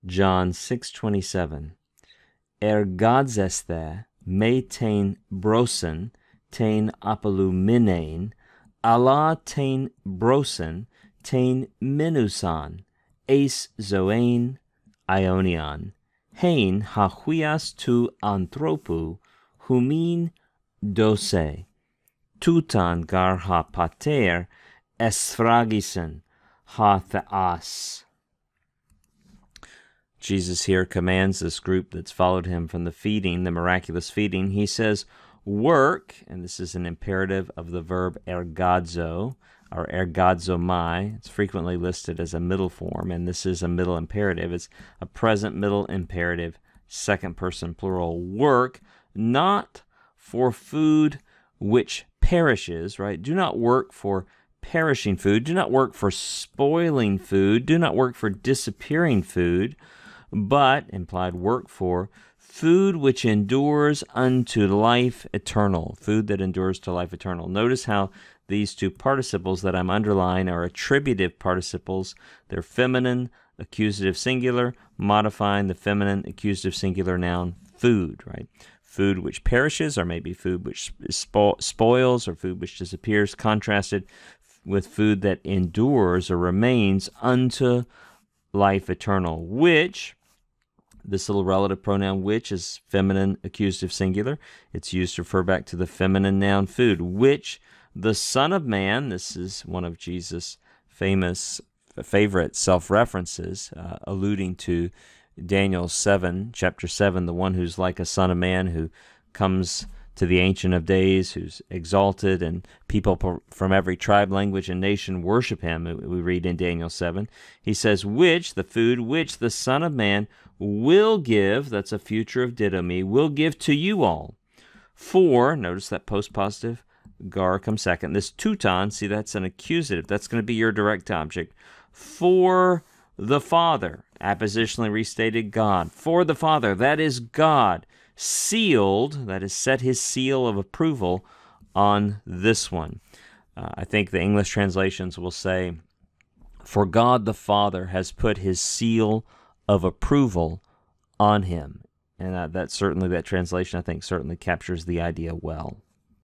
John 6:27. Ergadzesthe me tein brosen, tein apoluminein, Allah tein brosen, tein minusan, eis zoein ionion, hein hahuias tu anthropu, humin dose, tutan gar ha pater, esfragisen ha theas. Jesus here commands this group that's followed him from the feeding, the miraculous feeding. He says, work, and this is an imperative of the verb ergazo, or ergazomai. It's frequently listed as a middle form, and this is a middle imperative. It's a present middle imperative, second person plural. Work, not for food which perishes, right? Do not work for perishing food. Do not work for spoiling food. Do not work for disappearing food, but, implied work for, food which endures unto life eternal. Food that endures to life eternal. Notice how these two participles that I'm underlining are attributive participles. They're feminine, accusative singular, modifying the feminine, accusative singular noun, food, right? Food which perishes, or maybe food which spoils, or food which disappears, contrasted with food that endures or remains unto life eternal, which, this little relative pronoun which is feminine accusative singular. It's used to refer back to the feminine noun food, which the Son of Man, this is one of Jesus' famous favorite self-references, alluding to Daniel 7, chapter 7, the one who's like a son of man, who comes to the Ancient of Days, who's exalted, and people from every tribe, language, and nation worship him, we read in Daniel 7. He says, which, the food, which the Son of Man will give, that's a future of didomi, will give to you all. For, notice that post-positive gar comes second. This tuton, see, that's an accusative. That's going to be your direct object. For the Father, appositionally restated God. For the Father, that is God, sealed, that is set his seal of approval on this one. I think the English translations will say, for God the Father has put his seal of approval on him. And that translation, I think, certainly captures the idea well.